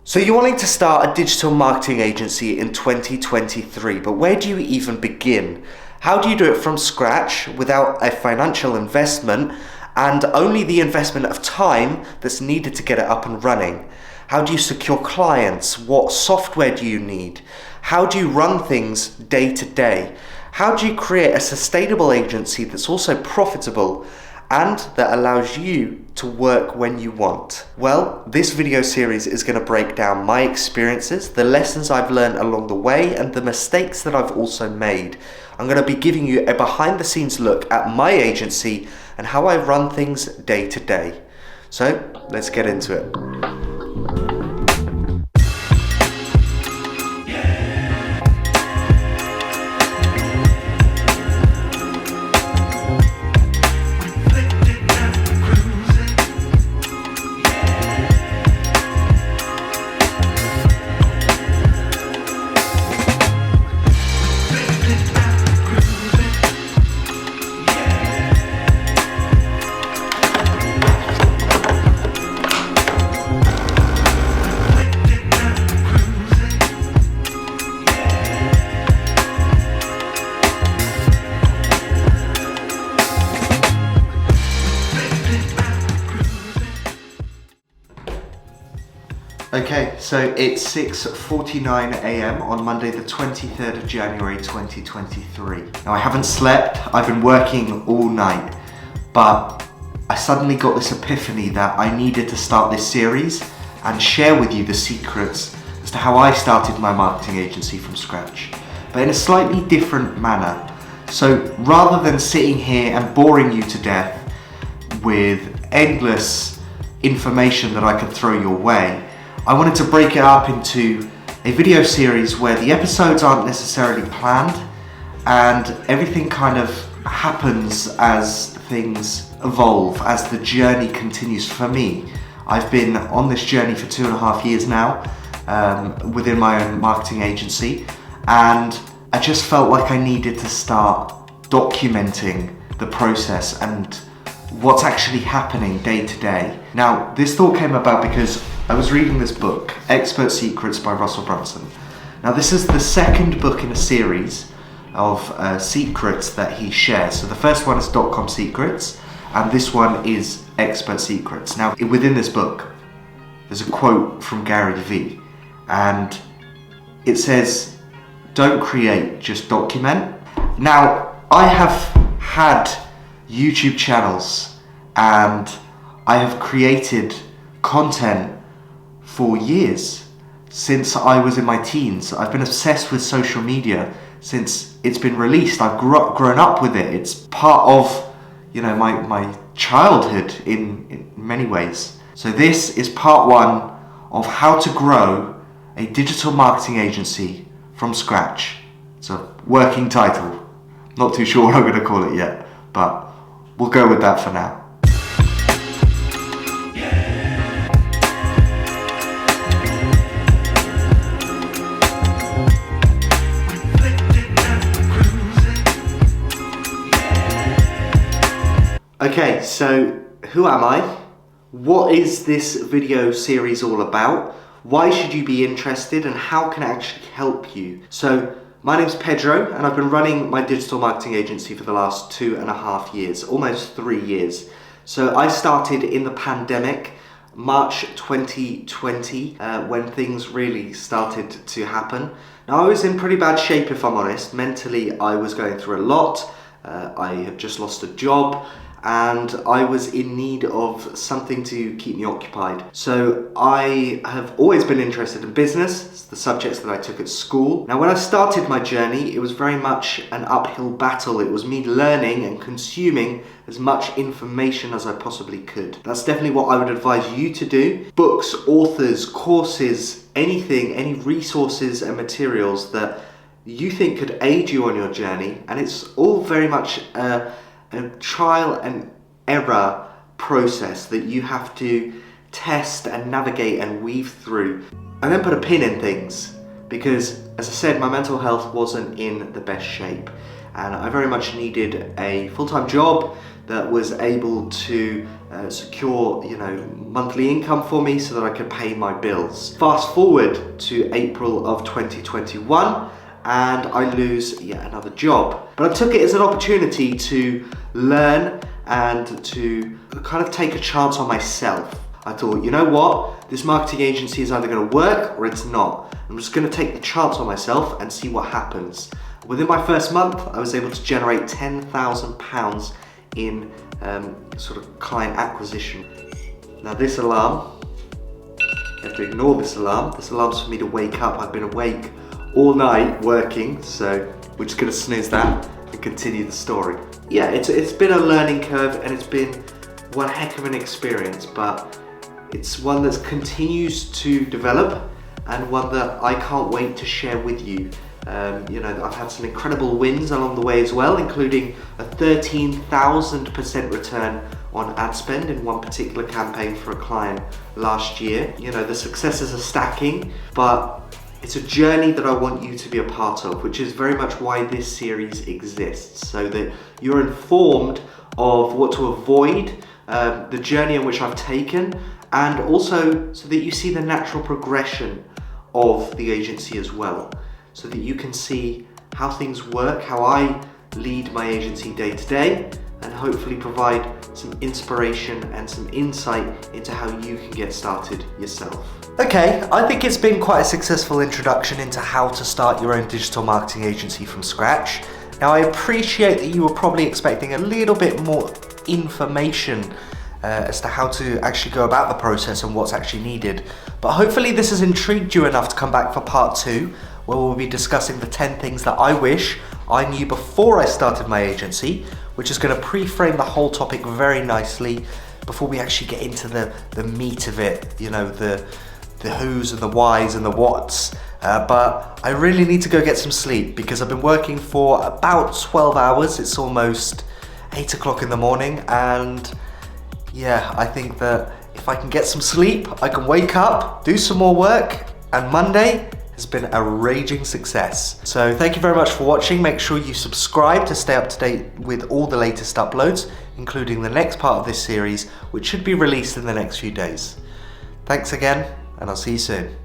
So you're wanting to start a digital marketing agency in 2023, but where do you even begin? How do you do it from scratch without a financial investment and only the investment of time that's needed to get it up and running? How do you secure clients? What software do you need? How do you run things day to day? How do you create a sustainable agency that's also profitable and that allows you to work when you want? Well, this video series is going to break down my experiences, the lessons I've learned along the way, and the mistakes that I've also made. I'm going to be giving you a behind the scenes look at my agency and how I run things day to day. So let's get into it. Okay, so it's 6:49 a.m. on Monday the 23rd of January 2023. Now I haven't slept, I've been working all night, but I suddenly got this epiphany that I needed to start this series and share with you the secrets as to how I started my marketing agency from scratch, but in a slightly different manner. So rather than sitting here and boring you to death with endless information that I could throw your way, I wanted to break it up into a video series where the episodes aren't necessarily planned and everything kind of happens as things evolve, as the journey continues. For me, I've been on this journey for 2.5 years now within my own marketing agency, and I just felt like I needed to start documenting the process and what's actually happening day to day. Now, this thought came about because I was reading this book, Expert Secrets by Russell Brunson. Now, this is the second book in a series of secrets that he shares. So the first one is .com Secrets, and this one is Expert Secrets. Now, within this book, there's a quote from Gary Vee, and it says, "Don't create, just document." Now, I have had YouTube channels and I have created content for years since I was in my teens. I've been obsessed with social media since it's been released. I've grown up with it. It's part of, my childhood in many ways. So this is part one of how to grow a digital marketing agency from scratch. It's a working title. Not too sure what I'm going to call it yet, but we'll go with that for now. Okay, so who am I? What is this video series all about? Why should you be interested, and how can it actually help you? So my name's Pedro, and I've been running my digital marketing agency for the last 2.5 years, almost 3 years. So I started in the pandemic, March 2020, when things really started to happen. Now, I was in pretty bad shape, if I'm honest. Mentally, I was going through a lot. I had just lost a job, and I was in need of something to keep me occupied. So I have always been interested in business. It's the subjects that I took at school. Now, when I started my journey, it was very much an uphill battle. It was me learning and consuming as much information as I possibly could. That's definitely what I would advise you to do. Books, authors, courses, anything, any resources and materials that you think could aid you on your journey. And it's all very much a trial and error process that you have to test and navigate and weave through, and then put a pin in things, because as I said, my mental health wasn't in the best shape, and I very much needed a full-time job that was able to secure, monthly income for me so that I could pay my bills. Fast forward to April of 2021, and I lose yet another job. But I took it as an opportunity to learn and to kind of take a chance on myself. I thought, you know what? This marketing agency is either going to work or it's not. I'm just going to take the chance on myself and see what happens. Within my first month, I was able to generate £10,000 in sort of client acquisition. Now this alarm, you have to ignore this alarm. This alarm's for me to wake up. I've been awake all night working, so we're just going to snooze that and continue the story. Yeah, it's been a learning curve, and it's been one heck of an experience, but it's one that continues to develop and one that I can't wait to share with you. I've had some incredible wins along the way as well, including a 13,000% return on ad spend in one particular campaign for a client last year. The successes are stacking, but it's a journey that I want you to be a part of, which is very much why this series exists, so that you're informed of what to avoid, the journey in which I've taken, and also so that you see the natural progression of the agency as well, so that you can see how things work, how I lead my agency day to day, and hopefully provide some inspiration and some insight into how you can get started yourself. Okay, I think it's been quite a successful introduction into how to start your own digital marketing agency from scratch. Now, I appreciate that you were probably expecting a little bit more information as to how to actually go about the process and what's actually needed. But hopefully this has intrigued you enough to come back for part 2, where we'll be discussing the 10 things that I wish I knew before I started my agency, which is going to pre-frame the whole topic very nicely before we actually get into the meat of it, the who's and the whys and the whats. But I really need to go get some sleep because I've been working for about 12 hours. It's almost 8 o'clock in the morning, and yeah, I think that if I can get some sleep, I can wake up, do some more work, and Monday has been a raging success. So thank you very much for watching. Make sure you subscribe to stay up to date with all the latest uploads, including the next part of this series, which should be released in the next few days. Thanks again, and I'll see you soon.